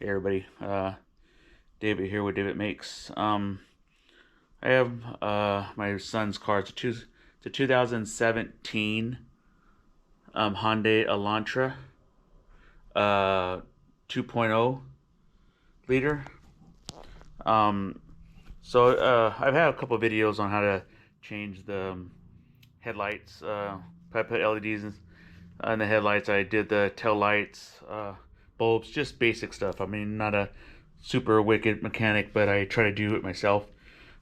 Hey everybody, David here with David Makes. I have my son's car. It's a 2017 Hyundai Elantra 2.0 liter. Um, I've had a couple of videos on how to change the headlights. I put LEDs in the headlights. I did the tail lights, bulbs, just basic stuff. I mean, not a super wicked mechanic, but I try to do it myself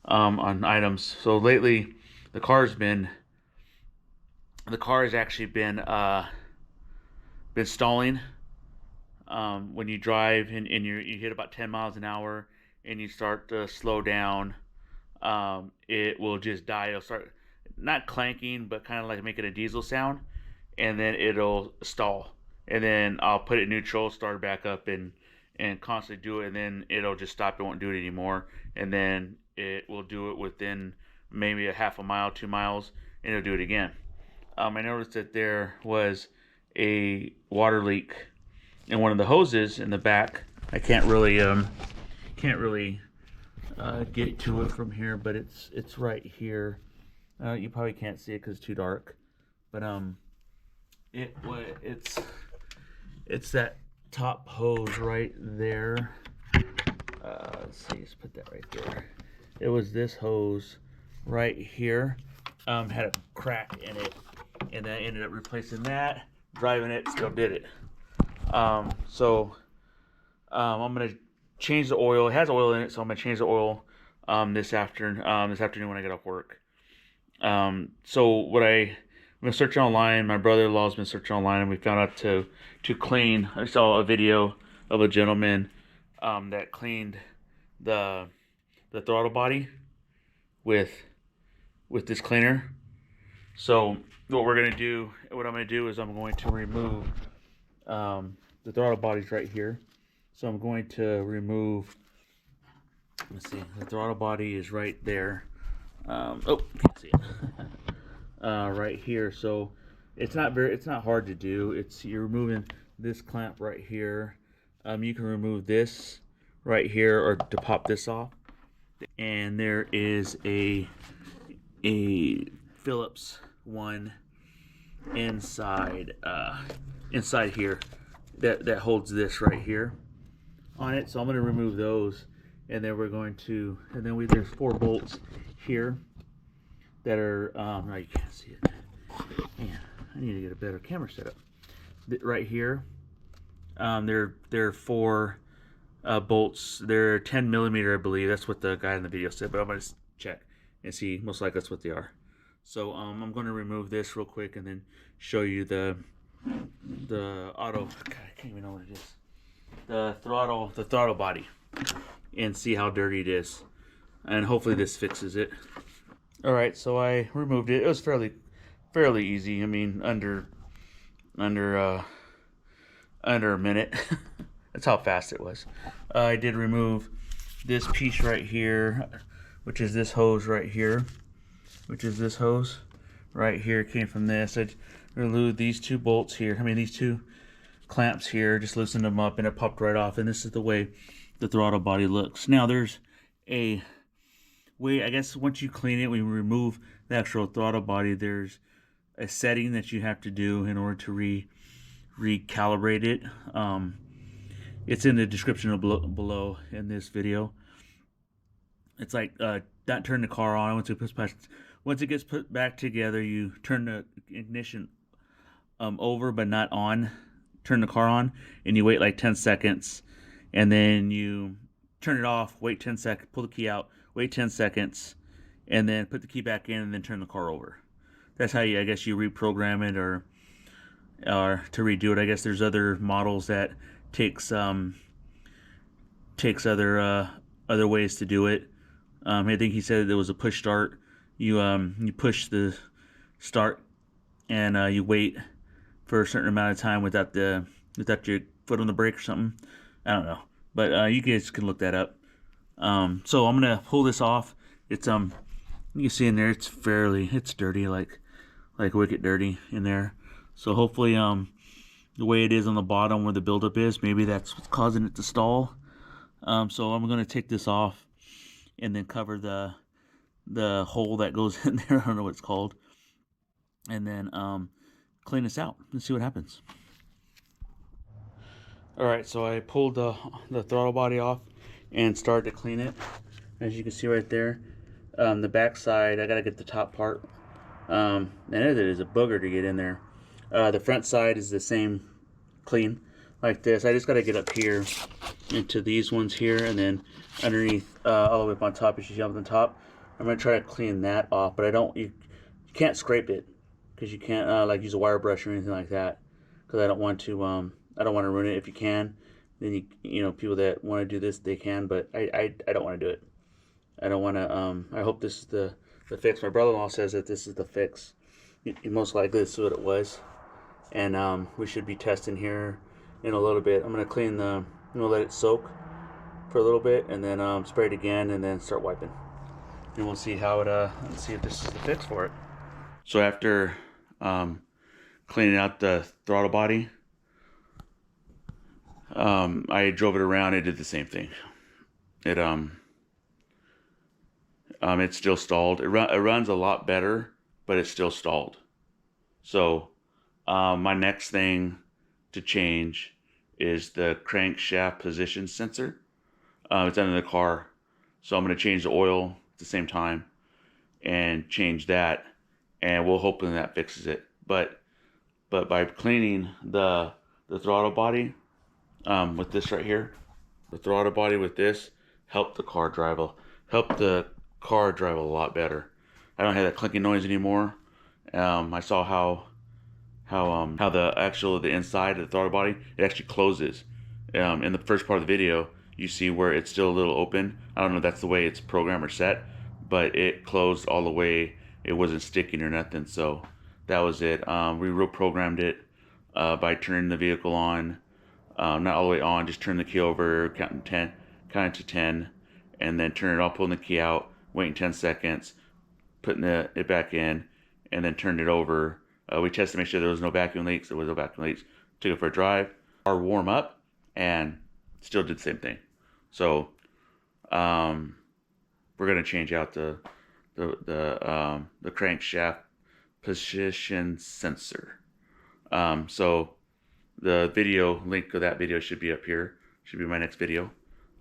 on items. So lately, the car's been the car has actually been stalling. When you drive and you hit about 10 miles an hour and you start to slow down, it will just die. It'll start not clanking, but kind of like making a diesel sound, and then it'll stall. And then I'll put it in neutral, start it back up, and constantly do it, and then it'll just stop. It won't do it anymore, and then it will do it within maybe a half a mile, 2 miles, and it'll do it again. I noticed that there was a water leak in one of the hoses in the back. I can't really get to it from here, but it's right here. You probably can't see it because it's too dark, but it's that top hose right there. Let's see, let's put that right there. It was this hose right here. Had a crack in it, and then I ended up replacing that. Driving it, still did it. I'm gonna change the oil. It has oil in it, so I'm gonna change the oil this afternoon when I get off work. I'm gonna search online. My brother-in-law's been searching online, and we found out to clean. I saw a video of a gentleman that cleaned the throttle body with this cleaner. So what I'm gonna do is I'm going to remove the throttle body's right here. So I'm going to remove. Let's see, the throttle body is right there. Oh, can't see it. Right here. So it's not hard to do. You're removing this clamp right here. You can remove this right here, or to pop this off. And there is a Phillips one inside here that holds this right here on it. So I'm going to remove those, and then there's 4 bolts here that are no, you can't see it. Man, I need to get a better camera setup. Right here, they're 4 bolts. They're 10 millimeter, I believe. That's what the guy in the video said, but I'm gonna check and see. Most likely that's what they are. So I'm going to remove this real quick and then show you the auto. God, I can't even know what it is. The throttle body, and see how dirty it is, and hopefully this fixes it. All right, so I removed it. It was fairly easy. I mean, under a minute. That's how fast it was. I did remove this piece right here, which is this hose right here. Came from this. I removed these 2 bolts here. I mean, these 2 clamps here. Just loosened them up, and it popped right off. And this is the way the throttle body looks. Now there's a way. I guess once you clean it, we remove the actual throttle body. There's a setting that you have to do in order to recalibrate it. It's in the description below in this video. It's like not turn the car on. Once it gets put back together, you turn the ignition over but not on. Turn the car on, and you wait like 10 seconds, and then you turn it off, wait 10 seconds, pull the key out, wait 10 seconds, and then put the key back in, and then turn the car over. That's how I guess you reprogram it, or to redo it. I guess there's other models that takes other ways to do it. I think he said there was a push start. You push the start, and you wait for a certain amount of time without your foot on the brake or something. I don't know, but you guys can look that up. So I'm gonna pull this off. It's you can see in there it's dirty, like wicked dirty in there. So hopefully the way it is on the bottom where the buildup is. Maybe that's what's causing it to stall. So I'm going to take this off and then cover the hole that goes in there. I don't know what it's called. And then clean this out and see what happens. Alright, so I pulled the throttle body off and started to clean it. As you can see right there, the back side, I gotta get the top part. And it is a booger to get in there. The front side is the same, clean, like this. I just gotta get up here into these ones here, and then underneath, all the way up on top, as you see up on the top. I'm gonna try to clean that off, but you can't scrape it, because you can't like use a wire brush or anything like that, because I don't want to ruin it. If you can, then you know, people that want to do this, they can, but I don't want to do it. I don't want to. I hope this is the fix. My brother-in-law says that this is the fix. Most likely this is what it was, and we should be testing here in a little bit. I'm gonna clean I'm gonna let it soak for a little bit, and then spray it again, and then start wiping. And we'll see how it. Let's see if this is the fix for it. So after cleaning out the throttle body, I drove it around. It did the same thing. It's still stalled. It runs a lot better, but it's still stalled. So my next thing to change is the crankshaft position sensor. It's under the car, so I'm going to change the oil at the same time and change that, and we'll hope that fixes it. But by cleaning the throttle body with this right here, the throttle body with this helped the car drive a lot better. I don't have that clinking noise anymore. I saw how the inside of the throttle body, it actually closes. In the first part of the video, you see where it's still a little open. I don't know if that's the way it's programmed or set, but it closed all the way. It wasn't sticking or nothing, so that was it. We reprogrammed it by turning the vehicle on, not all the way on, just turn the key over, counting to 10, and then turn it off, pulling the key out, waiting 10 seconds, putting it back in, and then turned it over. We tested to make sure there was no vacuum leaks. There was no vacuum leaks. Took it for a drive. Our warm up, and still did the same thing. So we're gonna change out the crankshaft position sensor. So the video link of that video should be up here. Should be my next video.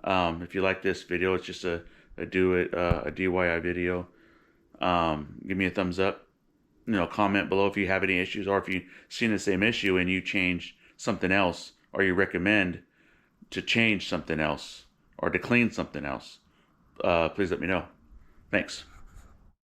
If you like this video, it's just a DIY video. Give me a thumbs up. You know, comment below if you have any issues, or if you've seen the same issue and you change something else, or you recommend to change something else or to clean something else. Please let me know. Thanks.